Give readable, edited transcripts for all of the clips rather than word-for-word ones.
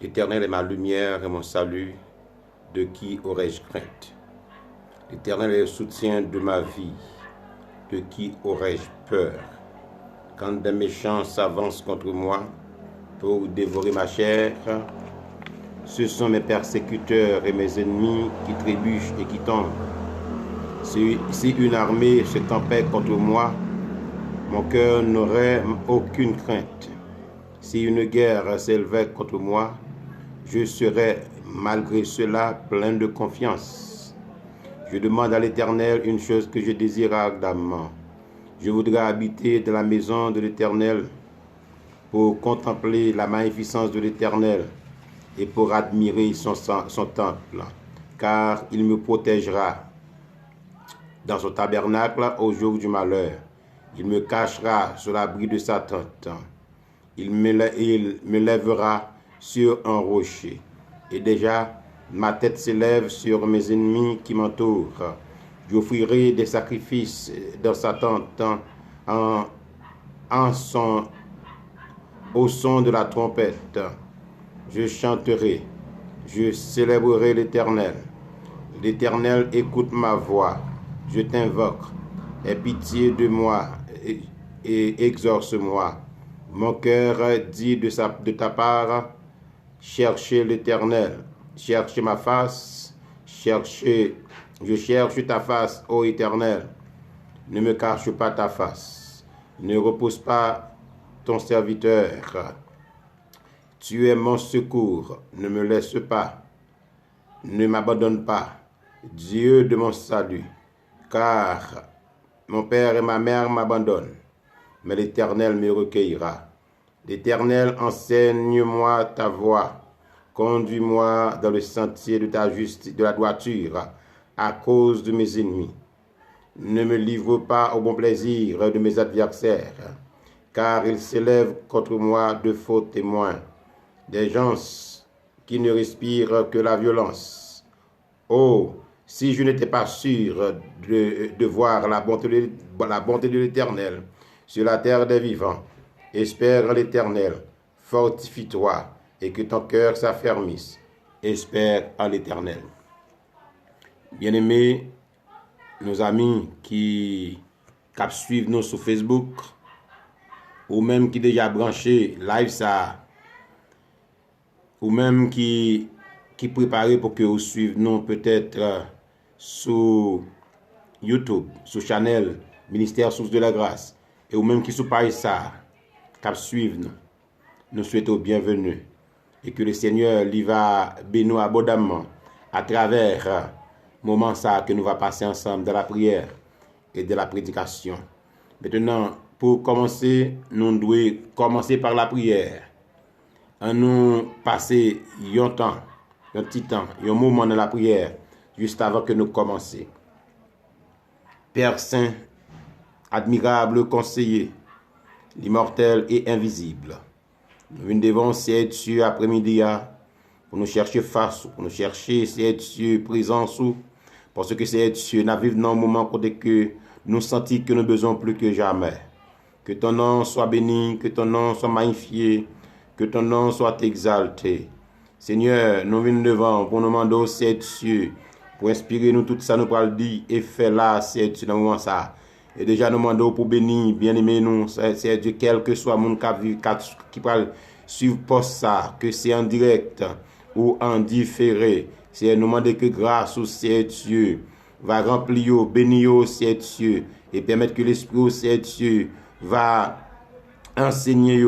L'Éternel est ma lumière et mon salut, de qui aurais-je crainte? L'Éternel est le soutien de ma vie, de qui aurais-je peur? Quand des méchants s'avancent contre moi pour dévorer ma chair, ce sont mes persécuteurs et mes ennemis qui trébuchent et qui tombent. Si une armée se campait contre moi, mon cœur n'aurait aucune crainte. Si une guerre s'élevait contre moi, je serais malgré cela plein de confiance. Je demande à l'Éternel une chose que je désire ardemment. Je voudrais habiter dans la maison de l'Éternel pour contempler la magnificence de l'Éternel et pour admirer son temple, car il me protégera dans son tabernacle au jour du malheur. Il me cachera sous l'abri de sa tente. Il me lèvera sur un rocher. Et déjà, ma tête s'élève sur mes ennemis qui m'entourent. J'offrirai des sacrifices dans sa tente au son de la trompette. Je chanterai, je célébrerai l'Éternel. L'Éternel écoute ma voix. Je t'invoque. Aie pitié de moi et exauce-moi. Mon cœur dit de ta part, cherchez l'Éternel, cherchez ma face, je cherche ta face, ô Éternel. Ne me cache pas ta face, ne repousse pas ton serviteur. Tu es mon secours, ne me laisse pas, ne m'abandonne pas, Dieu de mon salut, car mon père et ma mère m'abandonnent, mais l'Éternel me recueillera. L'Éternel, enseigne-moi ta voie, conduis-moi dans le sentier de ta justice, de la droiture, à cause de mes ennemis. Ne me livre pas au bon plaisir de mes adversaires, car ils s'élèvent contre moi de faux témoins, des gens qui ne respirent que la violence. Oh, si je n'étais pas sûr de voir la bonté de l'Éternel sur la terre des vivants, espère l'Éternel, fortifie-toi et que ton cœur s'affermisse. Espère en l'Éternel. Bien-aimés, nos amis qui suivent nous sur Facebook, ou même qui déjà branché live ça, ou même qui préparé pour que vous suivez nous peut-être sur YouTube, sur channel Ministère Source de la Grâce, et ou même qui sont pareil ça, qui suivent nous. Nous souhaitons bienvenue et que le Seigneur lui va bénir abondamment à travers moment ça que nous va passer ensemble dans la prière et de la prédication. Maintenant, pour commencer, nous devons commencer par la prière. En nous passer un temps, un petit temps, un moment dans la prière, juste avant que nous commencions. Père Saint, admirable conseiller, l'immortel et invisible, nous venons devant ces Dieu après-midi pour nous chercher face, pour nous chercher ces Dieu présence, parce que ces Dieu n'a vécu dans un moment que nous sentons que nous besoin plus que jamais. Que ton nom soit béni, que ton nom soit magnifié, que ton nom soit exalté. Seigneur, nous venons devant pour nous demander ces Dieu, pour inspirer nous tout ça nous parle dit et fait là ces Dieu dans le moment ça. Et déjà nous demandons pour bénir, bien aimer nous, c'est Dieu, quel que soit mon qui parle suivre poste ça, que c'est en direct ou en différé. C'est nous demander que grâce au Dieu va remplir, bénir Dieu et permettre que l'Esprit c'est Dieu va enseigner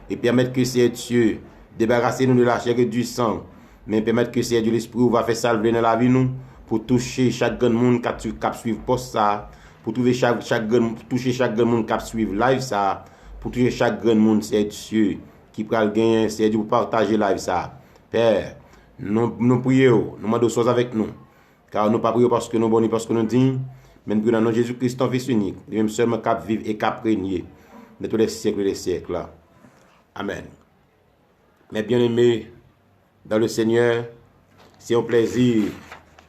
et permettre que Dieu débarrasser nous de la chair et du sang, mais permettre que Dieu l'Esprit va faire salver dans la vie nous pour toucher chaque grand monde qui suivre poste ça, pour toucher chaque grand monde qui suivre live ça, pour toucher chaque grand monde c'est Dieu qui pral gagner, c'est Dieu pour partager live ça. Père, nous prions, nous demandons choses avec nous, car nous pas prions parce que nous bonnes, parce que nous disons, mais nous prions dans Jésus-Christ, ton Fils unique, le même seulement cap vivre et cap régner de tous les siècles et les siècles. Amen. Mes bien-aimés dans le Seigneur, c'est un plaisir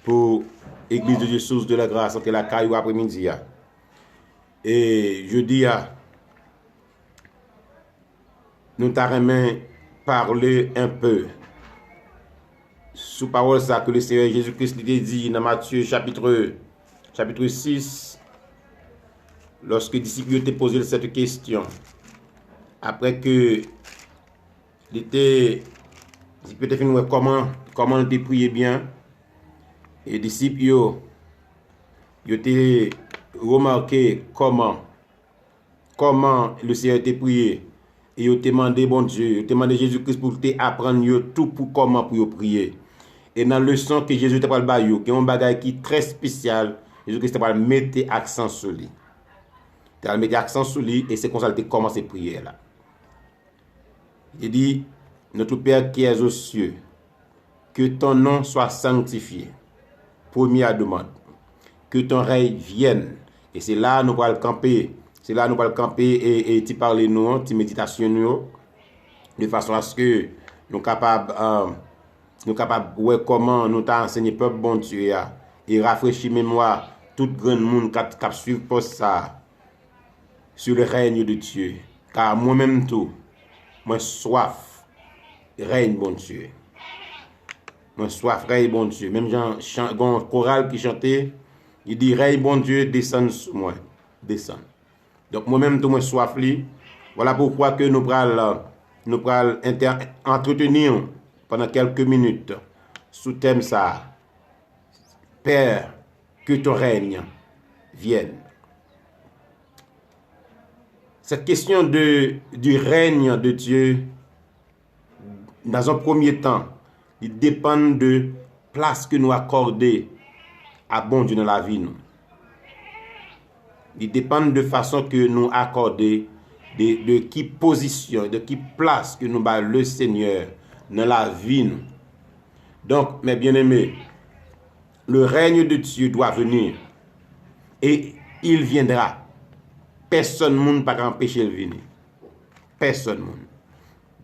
pour l'Église de Dieu Source de la Grâce entre la caillou après-midi. Et je dis nous t'arrêtons parler un peu sous parole ça que le Seigneur Jésus-Christ lui dit dans Matthieu chapitre 6, lorsque les disciples t'ont posé cette question, après que il était fini comment te prier bien, et les disciples ils ont remarqué comment le Seigneur t'a prié, et ils ont demandé bon Dieu, ils ont demandé Jésus-Christ pour t'apprendre tout pour comment pour prier. Et dans la leçon que Jésus t'a parlé, qui est un bagage qui est très spécial, Jésus-Christ t'a parlé mettre accent sur lui. Tu as mis accent sur lui et c'est comme ça que tu commences à prier là. Il dit, notre Père qui es aux cieux, que ton nom soit sanctifié. Première demande. Que ton règne vienne. Et c'est là nous allons camper. C'est là nous allons camper et tu parles nous, tu méditation nous, de façon à ce que nous capables ouais comment nous t'a enseigné peuple bon Dieu et rafraîchir mémoire tout grand monde qui suivre poste ça sur le règne de Dieu. Car moi-même tout, moi soif règne bon Dieu. Moi soif règne bon Dieu. Même Jean un choral qui chantait, il dit règne bon Dieu descend sur moi, descend. Donc moi-même tout moi soif li. Voilà pourquoi que nous pral entretenir pendant quelques minutes sous thème ça. Père, que ton règne vienne. Cette question du règne de Dieu, dans un premier temps, il dépend de place que nous accordons à bon Dieu dans la vie. Il dépend de façon que nous accordons, de qui position, de qui place que nous bat le Seigneur dans la vie. Donc, mes bien-aimés, le règne de Dieu doit venir et il viendra. Personne ne peut empêcher de venir. Personne.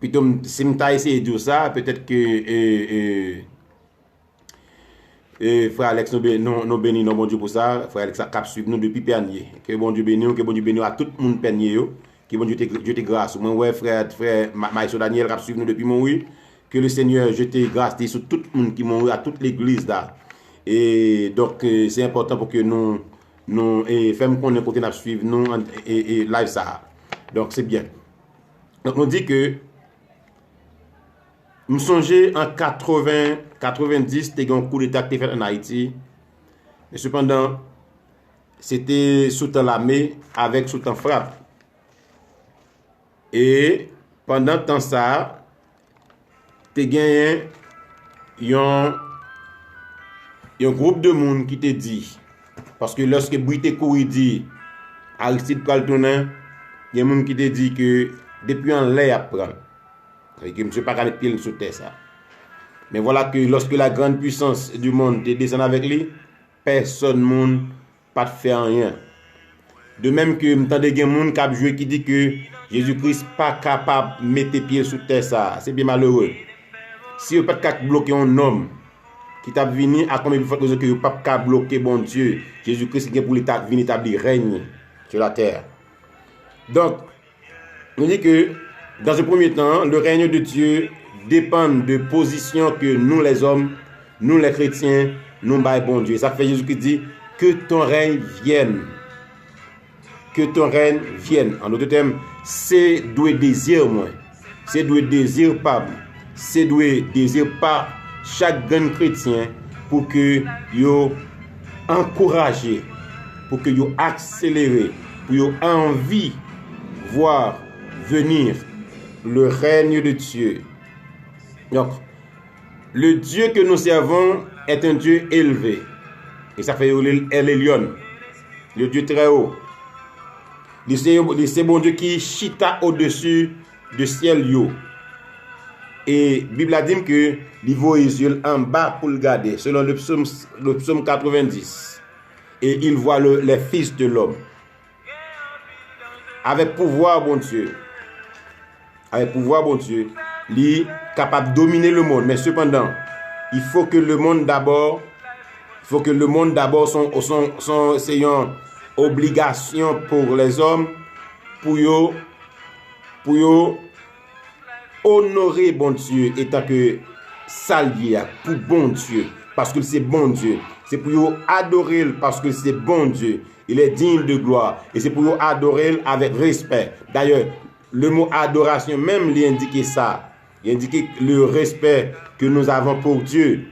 Plutôt, si je essayé de dire ça, peut-être que frère Alex nous bénit, non bon Dieu pour ça. Frère Alex a suivi nous depuis Pernier. Que bon Dieu bénisse à tout le monde Pernier. Que bon Dieu te grâce. Moi, ouais, frère Maïso Daniel a suivi nous depuis mon oui. Que le Seigneur jette grâce sur tout le monde qui m'a à toute l'église là. Et donc, c'est important pour que nous faisons qu'on ait côté de suivre nous et live ça. Donc, c'est bien. Donc, on dit que nous songeons en 90, c'était un coup d'état qui était fait en Haïti. Mais cependant, c'était sous temps l'armée avec sous temps frappe. Et pendant temps ça, tu gagné un groupe de monde qui te dit, parce que lorsque Brité Coury dit Aristide Kaltonin, il y a des gens qui te dit que depuis en l'air apprend. Que je ne suis pas mettre pied sous terre ça. Mais voilà que lorsque la grande puissance du monde te descend avec lui, personne monde pas faire rien. De même que m'entend des gens qui joué qui dit que Jésus-Christ pas capable de mettre pied sous terre ça, c'est bien malheureux. Si vous pas capable bloquer un homme qui t'a venu à combien de fois que vous pas capable bloquer bon Dieu, Jésus-Christ qui est pour l'état venir établir règne sur la terre. Donc, on dit que dans ce premier temps, le règne de Dieu dépend de position que nous les hommes, nous les chrétiens, nous baillons bon Dieu. Ça fait Jésus qui dit que ton règne vienne. Que ton règne vienne. En d'autres termes, c'est doué désir moi. C'est doué désir pas. C'est doué désir pas chaque grand chrétien pour que yo encourager, pour que yo accélérer, pour yo envie voir venir le règne de Dieu. Donc, le Dieu que nous servons est un Dieu élevé. Et ça fait El Elyon, le Dieu très haut. C'est bon Dieu qui chita au-dessus du ciel yo. Et la Bible a dit que il voit les yeux en bas pour le garder, selon le psaume 90. Et il voit les fils de l'homme. Avec pouvoir, bon Dieu. Avec pouvoir, bon Dieu. Il est capable de dominer le monde. Mais cependant, il faut que le monde d'abord, c'est une obligation pour les hommes pour honorer bon Dieu étant que s'allier pour bon Dieu, parce que c'est bon Dieu. C'est pour adorer parce que c'est bon Dieu. Il est digne de gloire. Et c'est pour adorer avec respect. D'ailleurs, le mot adoration même lui indiquait ça. Il indiquait le respect que nous avons pour Dieu.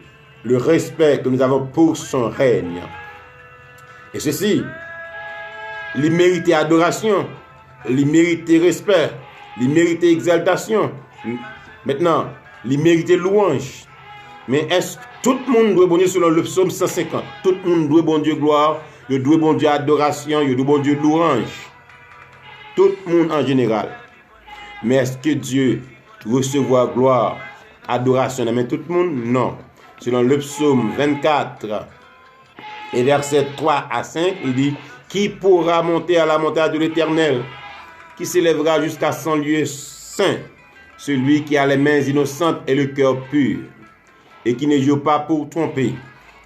Le respect que nous avons pour son règne. Et ceci, il mérite adoration. Il mérite respect. Il mérite exaltation. Maintenant, il mérite louange. Mais est-ce que tout le monde doit bon Dieu selon le psaume 150? Tout le monde doit bon Dieu gloire, il doit bon Dieu adoration, il doit bon Dieu louange. Tout le monde en général. Mais est-ce que Dieu recevra gloire, adoration, mais tout le monde? Non. Selon le psaume 24 et versets 3 à 5, il dit: qui pourra monter à la montagne de l'Éternel? Qui s'élèvera jusqu'à son lieu saint? Celui qui a les mains innocentes et le cœur pur, et qui ne joue pas pour tromper.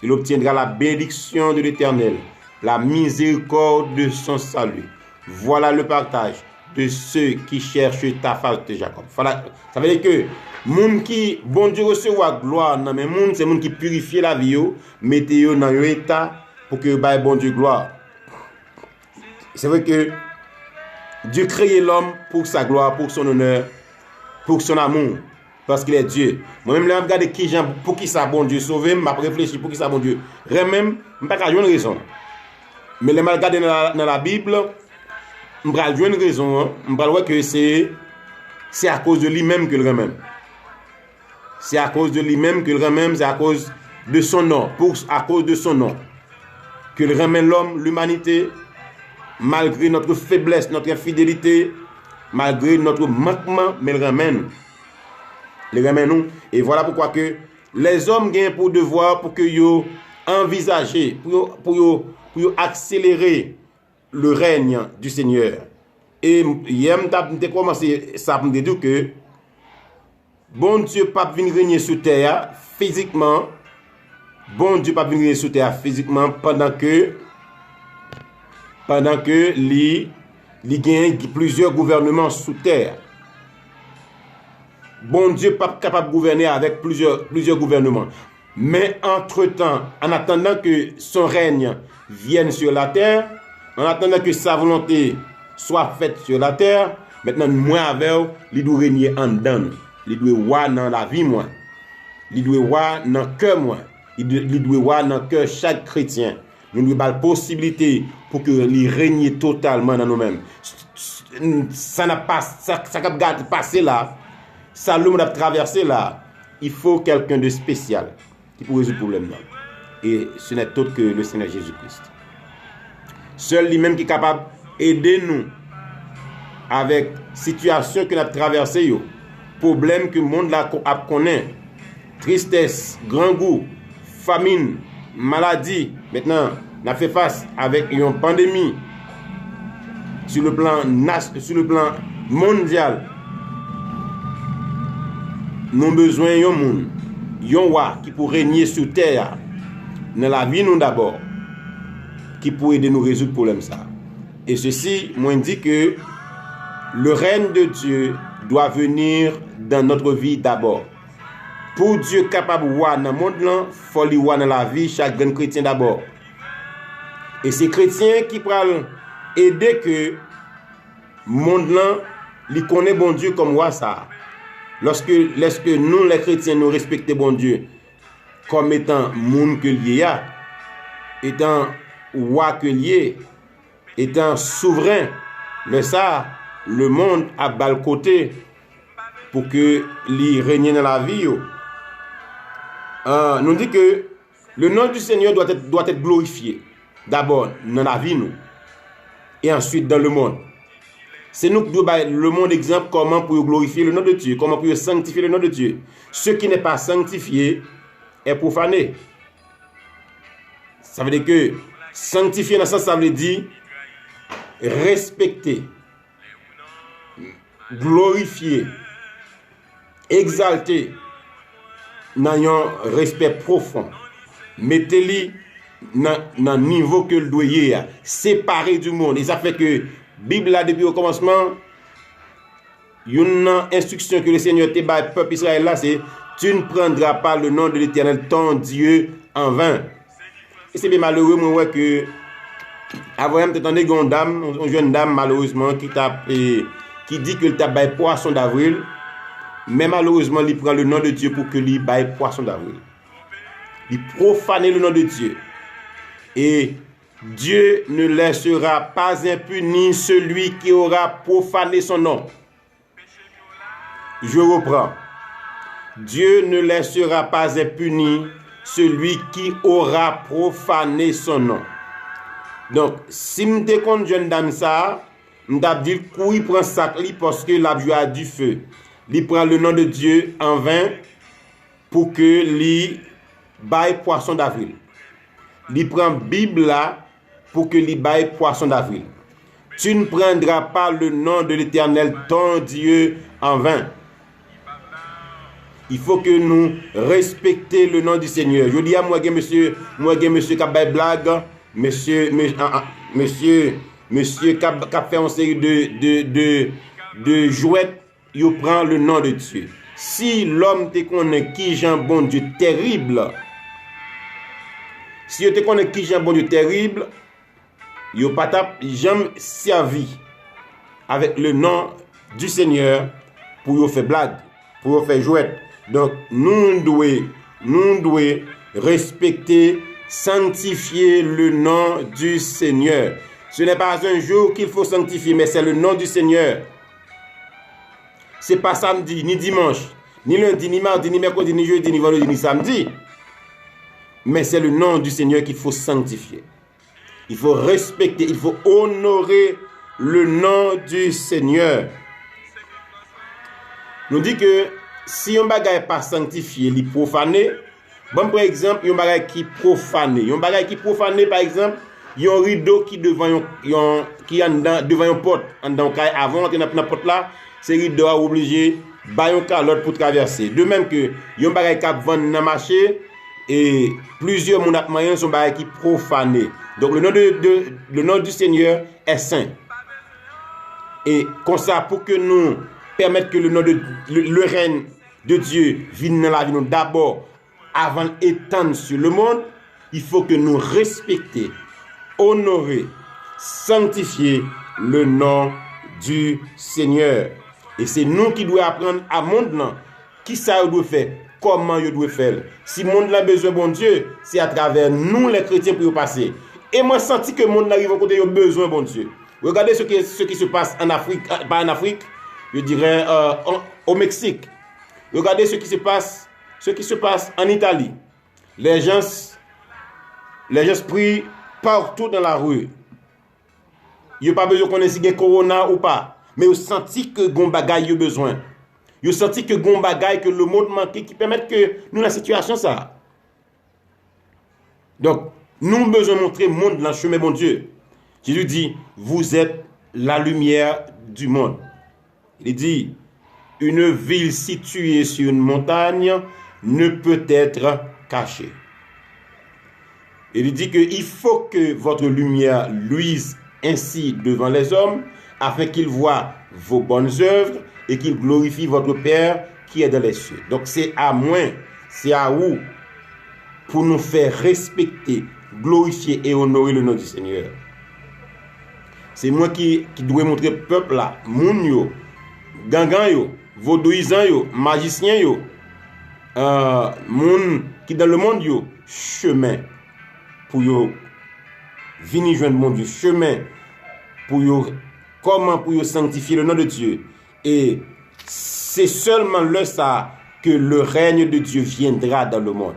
Il obtiendra la bénédiction de l'Éternel, la miséricorde de son salut. Voilà le partage de ceux qui cherchent ta face de Jacob. Voilà, ça veut dire que moun qui bon Dieu recevoir gloire, non mais moun c'est moun qui purifie la vie, mettez yo dans un état pour que bail bon Dieu gloire. C'est vrai que Dieu crée l'homme pour sa gloire, pour son honneur, pour son amour, parce qu'il est Dieu. Moi-même, là, je regarde qui j'aime, pour qui ça bon Dieu sauver, je réfléchis pour qui ça bon Dieu. Même, je ne peux pas jouer une raison. Mais je regarde dans la Bible, je vais jouer une raison. Je vais voir que c'est à cause de lui-même que le remède. C'est à cause de lui-même que le remède, c'est à cause de son nom, à cause de son nom, que le remède l'homme, l'humanité, malgré notre faiblesse, notre infidélité, malgré notre manquement, mais le ramène. Le ramène nous. Et voilà pourquoi que les hommes gagnent pour devoir pour que yo envisager, pour accélérer le règne du Seigneur. Et hier, je commencé ça pour me dire que bon Dieu pas venir régner sur terre physiquement. Bon Dieu pas venir régner sur terre physiquement pendant que il gagne plusieurs gouvernements sous terre. Bon Dieu n'est pas capable de gouverner avec plusieurs gouvernements. Mais entre-temps, en attendant que son règne vienne sur la terre, en attendant que sa volonté soit faite sur la terre, maintenant, moi avec, il doit régner en dedans. Il doit voir dans la vie, moi. Il doit voir dans le cœur, moi. Il doit voir dans le cœur chaque chrétien. Nous avons la possibilité pour que il règne totalement dans nous-mêmes. Ça n'a pas passé là. Ça l'homme a traversé là. Il faut quelqu'un de spécial qui peut résoudre le problème là. Et ce n'est autre que le Seigneur Jésus-Christ. Seul lui-même qui est capable d'aider nous avec situation que nous avons traversé, problème que le monde a connaît, tristesse, grand goût, famine, maladie. Maintenant, on a fait face avec une pandémie sur le plan mondial. Nous avons besoin d'un monde, d'un roi qui peut régner sur terre, dans la vie nous d'abord, qui peut aider nous résoudre le problème ça. Et ceci, moi dit que le règne de Dieu doit venir dans notre vie d'abord. Pour Dieu capable de voir dans le monde, il faut lui voir dans la vie chaque grand chrétien d'abord. Et ces chrétiens qui peuvent aider que le monde là, il connaît bon Dieu comme roi ça. Lorsque nous, les chrétiens, nous respectons bon Dieu comme étant monde que lié a, étant roi que lié, étant souverain, mais ça, le monde a bas le côté pour que lui règne dans la vie. Nous dit que le nom du Seigneur doit être glorifié. D'abord dans la vie, nous, et ensuite dans le monde. C'est nous qui devons le monde exemple comment pour glorifier le nom de Dieu, comment pour sanctifier le nom de Dieu. Ce qui n'est pas sanctifié est profané. Ça veut dire que sanctifier dans ce sens, ça veut dire respecter, glorifier, exalter dans un respect profond. Mettez-le dans le niveau que le doyer, séparé du monde. Et ça fait que Bible là depuis au commencement, une instruction que le Seigneur te bat peuple Israël là, c'est Tu ne prendras pas le nom de l'Éternel, ton Dieu, en vain. Et c'est bien malheureux, moi, que avant, t'entendais une dame, une jeune dame, malheureusement, qui dit que t'a bail poisson d'avril, mais malheureusement, il prend le nom de Dieu pour que lui bail poisson d'avril. Il profane le nom de Dieu. Et Dieu ne laissera pas impuni celui qui aura profané son nom. Je reprends. Dieu ne laissera pas impuni celui qui aura profané son nom. Donc, si je te compte jeune dame ça, je vais dire qu'il prend ça parce que la Dieu a du feu. Il prend le nom de Dieu en vain pour que lui baille poisson d'avril. Il prend Bible là pour que lui baille poisson d'avril. Tu ne prendras pas le nom de l'Éternel, ton Dieu, en vain. Il faut que nous respections le nom du Seigneur. Je dis à moi, monsieur qui a fait blague, monsieur qui a fait une série de jouets, il prend le nom de Dieu. Si l'homme te connaît qui est un bon Dieu terrible, si tu connais qui est un bon Dieu terrible, il pas jamais servi avec le nom du Seigneur pour faire blague, pour faire jouet. Donc, nous devons respecter, sanctifier le nom du Seigneur. Ce n'est pas un jour qu'il faut sanctifier, mais c'est le nom du Seigneur. Ce n'est pas samedi, ni dimanche, ni lundi, ni mardi, ni mercredi, ni jeudi, ni vendredi, ni samedi. Mais c'est le nom du Seigneur qu'il faut sanctifier. Il faut respecter, il faut honorer le nom du Seigneur. Nous dit que si un bagage n'est pas sanctifié, il est profané. Bon, par exemple, un bagage qui est profané. Un bagage qui est profané, par exemple, il y a un rideau qui devant une porte. Avant d'entrer dans la porte là, c'est rideau obligé de faire un calotte pour traverser. De même que il y a un bagage qui vend dans le marché et plusieurs moyens sont bagage qui profané. Donc le nom du Seigneur est saint. Et comme ça, pour que nous permettre que le règne de Dieu vienne dans la vie, d'abord, avant d'étendre sur le monde, il faut que nous respections, honorer, sanctifier le nom du Seigneur. Et c'est nous qui devons apprendre à monde qui ça doit faire, comment il doit faire. Si le monde a besoin de bon Dieu, c'est à travers nous les chrétiens pour y passer. Et moi, je sens que le monde arrive au côté, il a besoin de bon Dieu. Regardez ce qui se passe en Afrique, pas en Afrique, je dirais au Mexique. Regardez ce qui se passe en Italie. Les gens prient partout dans la rue. Il n'y a pas besoin qu'on ait si corona ou pas. Mais ils sentent que gon bagay a besoin. Ils sentent que gon bagay que le monde manque qui permettent que nous la situation ça. Donc, nous avons besoin de montrer le monde dans le chemin bon Dieu. Jésus dit, vous êtes la lumière du monde. Il dit, une ville située sur une montagne ne peut être cachée. Il dit qu'il faut que votre lumière luise ainsi devant les hommes, afin qu'ils voient vos bonnes œuvres et qu'ils glorifient votre Père qui est dans les cieux. Donc c'est à moi, c'est à vous, pour nous faire respecter, glorifier et honorer le nom du Seigneur. C'est moi qui dois montrer au peuple là, moun yo, gangan yo, vaudouisant yo, magicien yo, moun qui dans le monde yo, chemin pour yo venir joindre mon Dieu, chemin pour yo, comment pour yo sanctifier le nom de Dieu. Et c'est seulement là ça que le règne de Dieu viendra dans le monde.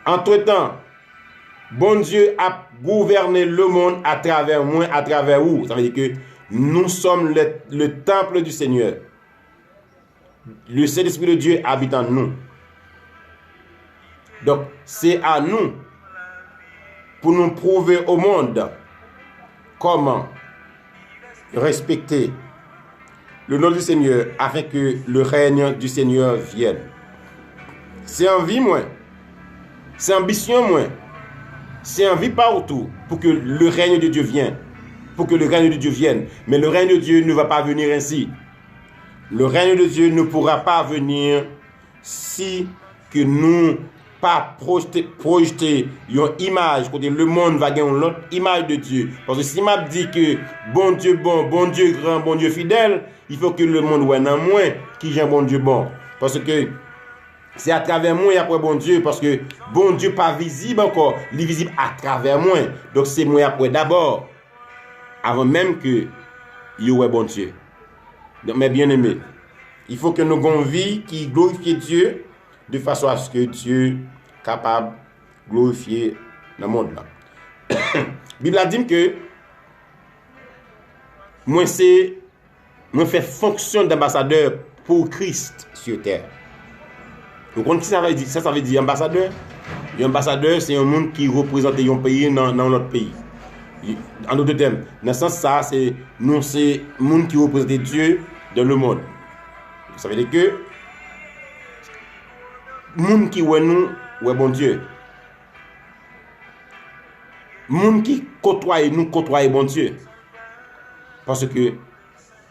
Entre-temps, bon Dieu a gouverné le monde à travers moi, à travers vous. Ça veut dire que nous sommes le temple du Seigneur. Le Saint-Esprit de Dieu habite en nous. Donc, c'est à nous pour nous prouver au monde comment respecter le nom du Seigneur afin que le règne du Seigneur vienne. C'est envie, moi. C'est ambition, moi. C'est envie partout pour que le règne de Dieu vienne. Pour que le règne de Dieu vienne. Mais le règne de Dieu ne va pas venir ainsi. Le règne de Dieu ne pourra pas venir si que nous pas projeter une image côté le monde va gagner l'autre image de Dieu. Parce que si m'a dit que bon Dieu grand, bon Dieu fidèle, il faut que le monde voit dans moi qui j'ai un bon Dieu bon. Parce que c'est à travers moi après bon Dieu, parce que bon Dieu pas visible encore, il est visible à travers moi. Donc c'est moi après d'abord, avant même que il y ait bon Dieu. Donc mes bien-aimés, il faut que nous ayons une vie qui glorifie Dieu de façon à ce que Dieu est capable de glorifier dans le monde là. La Bible a dit que moi fais fonction d'ambassadeur pour Christ sur terre. Vous comprenez ce que ça veut dire? Ça veut dire ambassadeur. L'ambassadeur, c'est un monde qui représente un pays dans l'autre pays. En d'autres termes, dans ce sens, ça, c'est un monde qui représente Dieu dans le monde. Ça veut dire que monde qui ouais nous, ouais bon Dieu. Monde qui côtoie bon Dieu. Parce que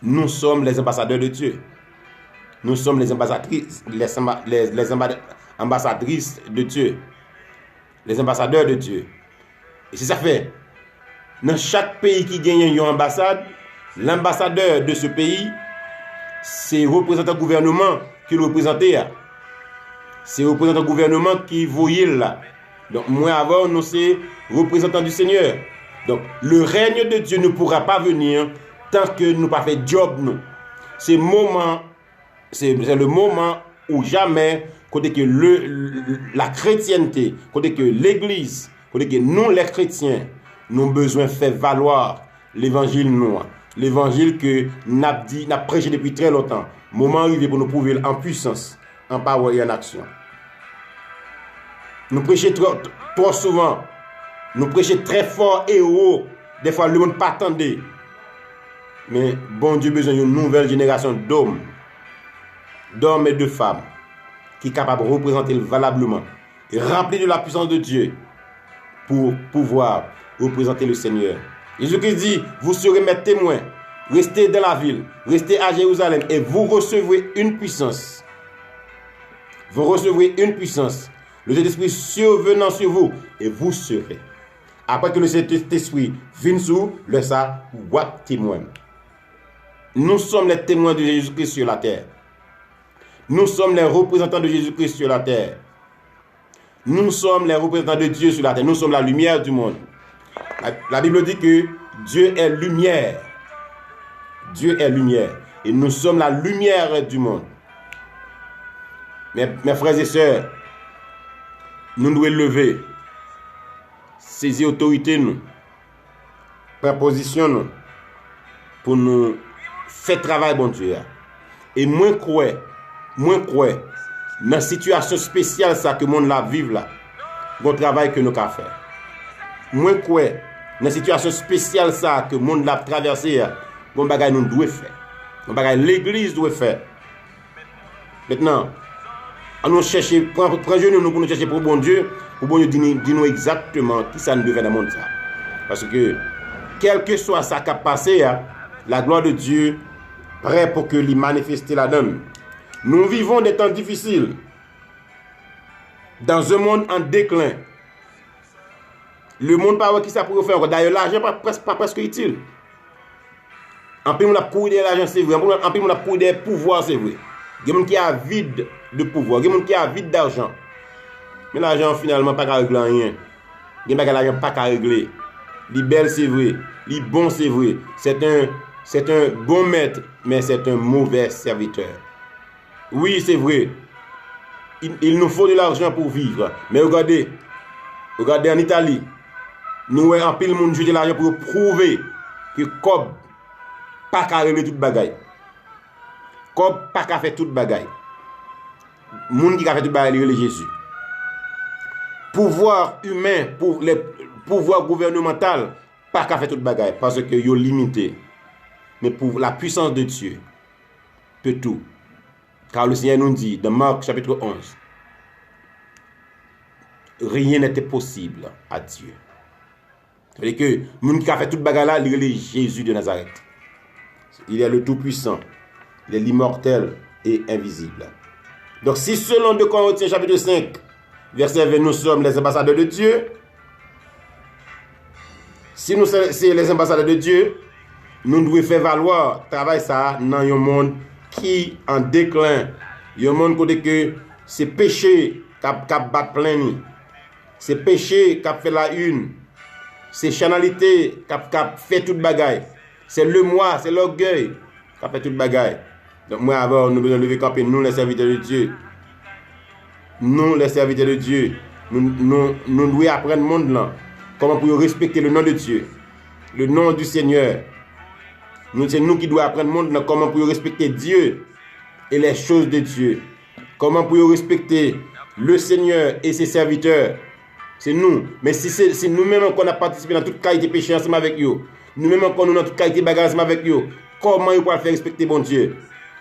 nous sommes les ambassadeurs de Dieu. Nous sommes les ambassadrices, les ambassadrices de Dieu. Les ambassadeurs de Dieu. Et c'est ça fait. Dans chaque pays qui gagne une ambassade, l'ambassadeur de ce pays, c'est le représentant gouvernement qui le représente. C'est le représentant gouvernement qui voyait là. Donc, moi avant, nous c'est représentant du Seigneur. Donc, le règne de Dieu ne pourra pas venir tant que nous pas fait job nous. C'est le moment où jamais, côté que la chrétienté, côté que l'église, côté que nous les chrétiens, nous avons besoin de faire valoir l'évangile noir. L'évangile que nous avons prêché depuis très longtemps. Moment arrivé pour nous prouver en puissance, en parole et en action. Nous prêchons trop souvent. Nous prêchons très fort et haut. Des fois, le monde pas attendait. Mais bon Dieu a besoin d'une nouvelle génération d'hommes et de femmes qui sont capables de représenter valablement et remplis de la puissance de Dieu pour pouvoir représenter le Seigneur. Jésus-Christ dit, vous serez mes témoins, restez dans la ville, restez à Jérusalem et vous recevrez une puissance. Vous recevrez une puissance. Le Saint-Esprit survenant sur vous et vous serez. Après que le Saint-Esprit vienne sur le ça, what témoin. Nous sommes les témoins de Jésus-Christ sur la terre. Nous sommes les représentants de Jésus-Christ sur la terre. Nous sommes les représentants de Dieu sur la terre. Nous sommes la lumière du monde. La Bible dit que Dieu est lumière. Dieu est lumière. Et nous sommes la lumière du monde. Mes frères et sœurs, nous devons lever, saisir autorité, nous, prendre position, nous, pour nous faire travail, bon Dieu. Et moins croire, dans la situation spéciale ça que le monde la vive là, bon travail que nous avons fait. Moins croire, dans la situation spéciale ça que le monde l'a traversé, bon bagay nous devons faire. Bon bagay l'église doit faire. Maintenant, à nous chercher, prendre nous pour nous chercher pour bon Dieu dire exactement qui ça nous devait dans le monde ça. Parce que, quel que soit ça qui a passé, la gloire de Dieu prêt pour que lui manifeste la donne. Nous vivons des temps difficiles dans un monde en déclin. Le monde pas qui ça pour faire. D'ailleurs, l'argent pas presque utile. En plus, on a couru de l'argent, c'est vrai. En plus, on a couru des pouvoirs, c'est vrai. Il y a des gens qui a vide de pouvoir, il y a des gens qui a vide d'argent. Mais l'argent, finalement, pas qu'à régler rien. Il y a des gens qui pas qu'à régler. Il est belle, c'est vrai. Il est bon, c'est vrai. C'est un bon maître, mais c'est un mauvais serviteur. Oui, c'est vrai. Il nous faut de l'argent pour vivre. Mais regardez en Italie, nous avons un pile monde jeter l'argent pour prouver que Cobb pas qu'à régler toute bagaille. Cobb pas qu'à faire toute bagaille. Monde qui a fait toute bagaille, c'est Jésus. Pouvoir humain, pour les pouvoirs gouvernementaux, pas qu'à faire toute bagaille parce que yo limité. Mais pour la puissance de Dieu peut tout. Car le Seigneur nous dit dans Marc chapitre 11, rien n'était possible à Dieu. C'est-à-dire que le monde qui a fait toute bagaille là, il est Jésus de Nazareth. Il est le tout-puissant, il est l'immortel et invisible. Donc si selon 2 Corinthiens chapitre 5, verset 20, nous sommes les ambassadeurs de Dieu, si nous sommes les ambassadeurs de Dieu, nous devons faire valoir travail ça dans un monde qui en déclin, un monde côté que c'est péché qui bat plein, c'est péché qui fait la une, c'est chanalité qui fait toute bagaille, c'est le moi, c'est l'orgueil qui fait toute bagaille. Donc moi avant nous devons lever camper, nous les serviteurs de Dieu. Nous les serviteurs de Dieu, nous devons apprendre le monde là, comment pour respecter le nom de Dieu, le nom du Seigneur. C'est nous qui devons apprendre le monde là, comment pour respecter Dieu et les choses de Dieu. Comment pour respecter le Seigneur et ses serviteurs. C'est nous. Mais si nous-mêmes qu'on a participé dans toute qualité péché ensemble avec eux, nous-mêmes qu'on nous dans toute qualité bagarre ensemble avec eux, comment ils peuvent faire respecter bon Dieu?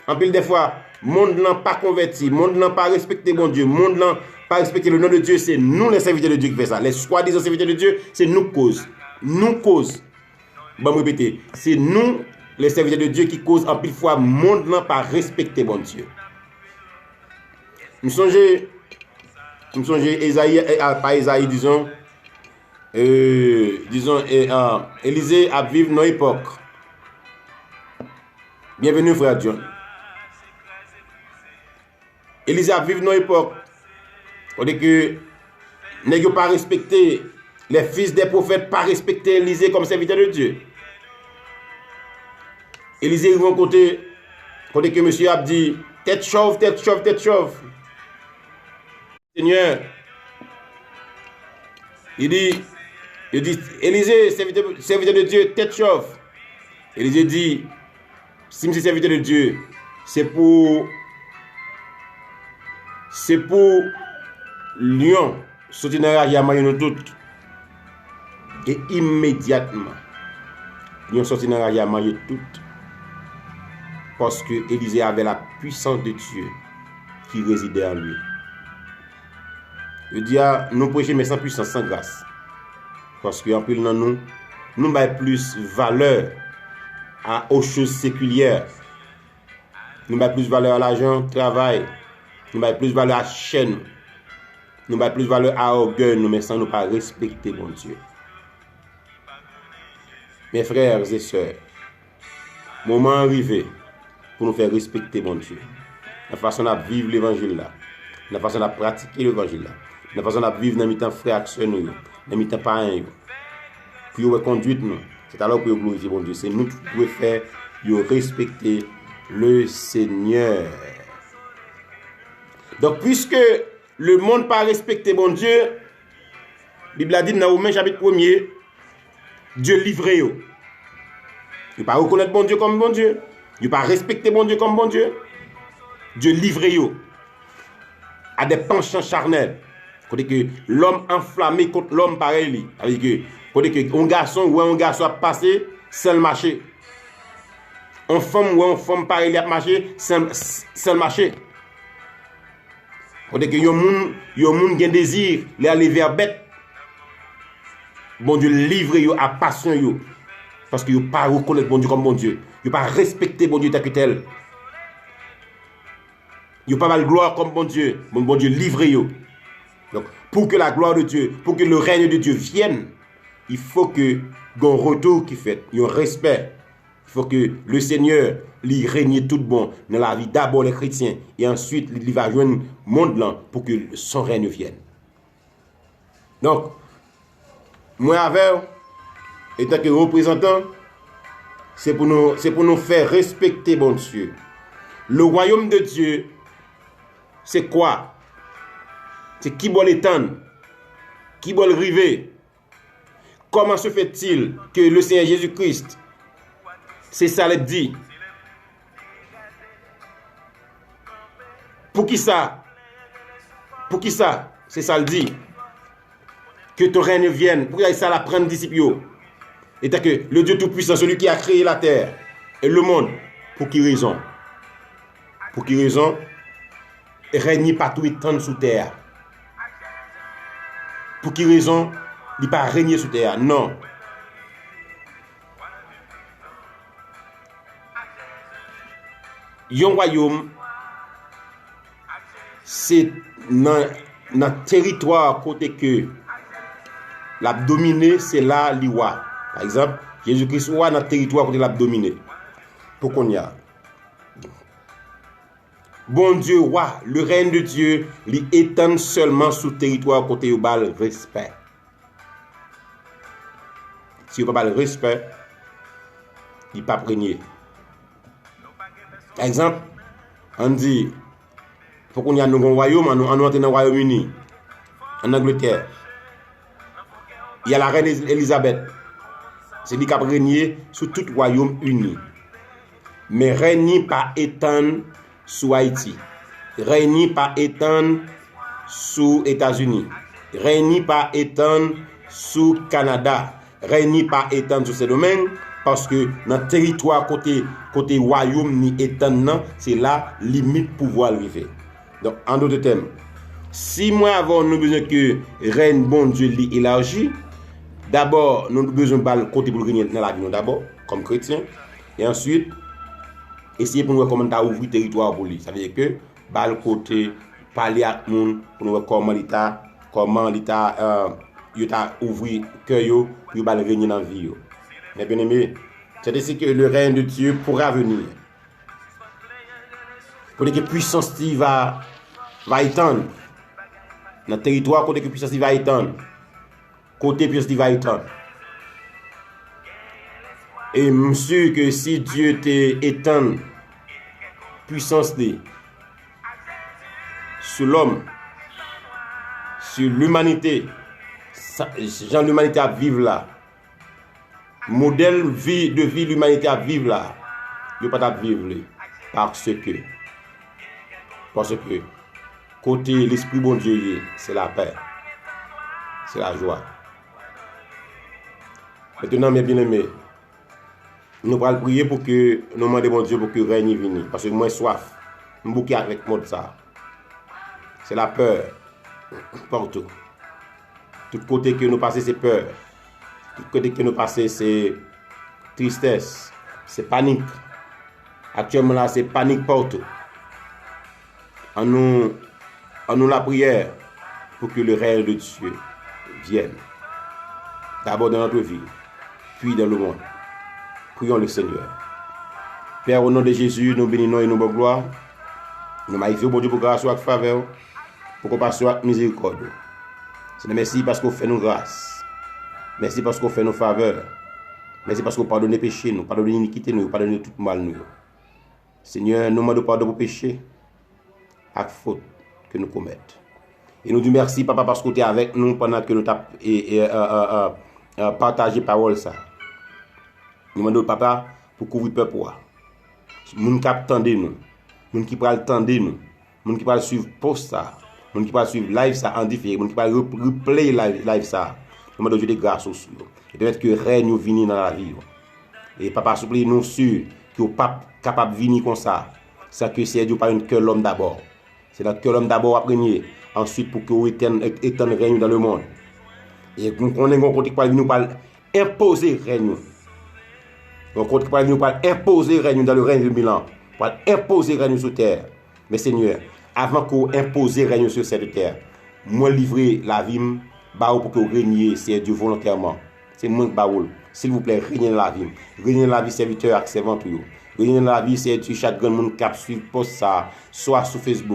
En pile des fois, monde n'a pas converti, monde n'a pas respecté bon Dieu, monde n'a pas respecté le nom de Dieu, c'est nous les serviteurs de Dieu qui fait ça. Les soi-disant serviteurs de Dieu, c'est nous cause. Nous cause. Bon, répéter, c'est nous les serviteurs de Dieu qui causent en pile fois monde n'a pas respecté bon Dieu. Nous songez Esaïe, pas Esaïe, disons, Élisée a vécu dans l'époque. Bienvenue frère John. Élisée a vécu dans l'époque. On dit que n'est pas respecté, les fils des prophètes pas respecté Élisée comme serviteur de Dieu. Élisée arrive côté que monsieur a dit tête chauve, tête chauve, tête chauve. Seigneur, il dit Élisée, serviteur de Dieu, tête chauve. Élisée dit, si je suis serviteur de Dieu, c'est pour lion sortir dans la rue nous toutes. Et immédiatement, lion sortit dans la rue toutes. Parce que Élisée avait la puissance de Dieu qui résidait en lui. Je dis à nous prêcher mais sans puissance, sans grâce. Parce qu'en plus dans nous avons plus valeur aux choses séculières. Nous avons plus valeur à l'argent, travail. Nous avons plus valeur à chaîne. Nous avons plus valeur à orgueil, mais sans nous pas respecter mon Dieu. Mes frères et sœurs, moment arrivé pour nous faire respecter mon Dieu. La façon de vivre l'évangile là. La façon de pratiquer l'évangile là. La façon de vivre dans le temps frères et nous, dans le temps parents. Pour conduire nous. C'est alors que nous glorifier mon Dieu. C'est nous qui devons faire respecter le Seigneur. Donc, puisque le monde n'a pas respecté mon Dieu, la Bible a dit dans Romains chapitre 1er, Dieu livré. Il ne pas reconnaître bon Dieu comme bon Dieu. Il ne pas respecter bon Dieu comme bon Dieu. Dieu livré à des penchants charnels. Côté que l'homme enflammé contre l'homme pareil. C'est-à-dire que côté que un garçon a passé seul marché. On femme pareil a marché seul marché. Côté que yon moun gen désir aller vers bête. Bon Dieu livre yo à passion yo parce que yo pas reconnaître bon Dieu comme bon Dieu. Yo pas respecter bon Dieu tel que tel. Yo pas mal gloire comme bon Dieu. Bon Dieu livre yo. Donc, pour que la gloire de Dieu, pour que le règne de Dieu vienne, il faut que un retour qui fait, un respect. Il faut que le Seigneur lui règne tout bon dans la vie d'abord les chrétiens et ensuite il va joindre le monde là pour que son règne vienne. Donc, moi avec, étant que représentant, c'est pour nous faire respecter bon Dieu. Le royaume de Dieu, c'est quoi? C'est qui doit l'étendre, qui doit le river. Comment se fait-il que le Seigneur Jésus-Christ, c'est ça le dit? Pour qui ça? Pour qui ça? C'est ça le dit. Que ton règne vienne. Pour que ça la prenne disciple. Et que le Dieu Tout-Puissant, celui qui a créé la terre et le monde, pour qui raison? Pour qui raison? Règne partout étendre sous terre. Pour qui raison? Il ne pas régner sous terre. Non. Un royaume c'est dans le territoire côté que l'a dominé, c'est là l'Iwa. Par exemple, Jésus-Christ est dans le territoire côté l'a dominé. Pour qu'on y a. Bon Dieu, roi, le règne de Dieu, lui étend seulement sous territoire côté où le respect. Si vous n'avez pas le respect, il n'est pas régner. Par exemple, on dit, il faut qu'on y a un royaume, on entre dans le Royaume-Uni, en Angleterre. Il y a la reine Elisabeth. C'est lui qui a régné sur tout le Royaume-Uni. Mais règne pas étendre sous Haïti. Règne pas étendre sous États-Unis. Règne pas étendre sous Canada. Règne pas étendre sur ces domaines parce que dans le territoire côté royaume ni étendre, c'est là limite pouvoir arriver. Donc en d'autres termes, si moi avons nous besoin que règne bon Dieu l'élargit, d'abord nous avons besoin de côté pour gagner dans la vie d'abord comme chrétien et ensuite essayer pour nous voir comment ouvrir le territoire pour lui. Ça veut dire que bal côté parler avec monde pour nous voir comment l'État ouvrir cœur yo pour bal régner dans vie yo. Mais bien aimé, c'est ainsi que le règne de Dieu pourra venir. Pour que puissance va étendre dans le territoire côté que puissance va étendre. Côté puissance va étendre. Et monsieur que si Dieu t'étend puissance sur l'homme, sur l'humanité, genre l'humanité à vivre là, modèle de vie l'humanité à vivre là, il ne peut pas vivre là, parce que côté l'esprit bon Dieu, c'est la paix, c'est la joie. Maintenant, mes bien-aimés, nous allons prier pour que nous demandions bon Dieu pour que le règne vienne. Parce que moi, soif, je suis avec moi de ça. C'est la peur, partout. Tout côté que nous passons, c'est peur. Tout côté que nous passons, c'est tristesse, c'est panique. Actuellement, là, c'est panique partout. En nous la prière pour que le règne de Dieu vienne. D'abord dans notre vie, puis dans le monde. Prions le Seigneur. Père, au nom de Jésus, nous bénissons et nous bonne gloire. Nous magnifions bon Dieu pour grâce et faveur, pour compassion et miséricorde. Seigneur, merci parce qu'on fait nos grâces. Merci parce qu'on fait nos faveurs. Merci parce qu'on pardonne les péchés, nous pardonne l'iniquité, nous pardonne tout mal. Nous. Seigneur, nous demandons pardon pour péché et faute que nous commettons. Et nous disons merci, Papa, parce que tu es avec nous pendant que nous avons partagé la parole. Nous demandons, Papa, pour couvrir le peuple. Nous qui attendons nous, nous qui parlent attendre nous, nous qui parlent suivre post ça, nous qui parlent suivre live ça en différé, nous qui parlent replay live ça. Nous demandons Dieu de grâce aussi. Et peut-être que règne vient dans la vie. Et Papa, s'il vous plaît, nous sûrs que nous pas capable de venir comme ça. C'est que c'est Dieu par un cœur l'homme d'abord. C'est notre cœur l'homme d'abord à premier. Ensuite, pour que vous éteignez règne dans le monde. Et nous connaissons qu'on parle nous parle imposer règne. Donc on parle nous parle imposer règne dans le règne de Milan. Pour imposer règne sur terre. Mais Seigneur, avant qu'on impose règne sur cette terre, moi livrer la vie pour que vous régniez, c'est Dieu volontairement. C'est moi qui baoul. S'il vous plaît, régnez dans la vie. Régnez dans la vie serviteur et servante. Régnez dans la vie, c'est chaque grand monde qui suit post ça, soit sur Facebook,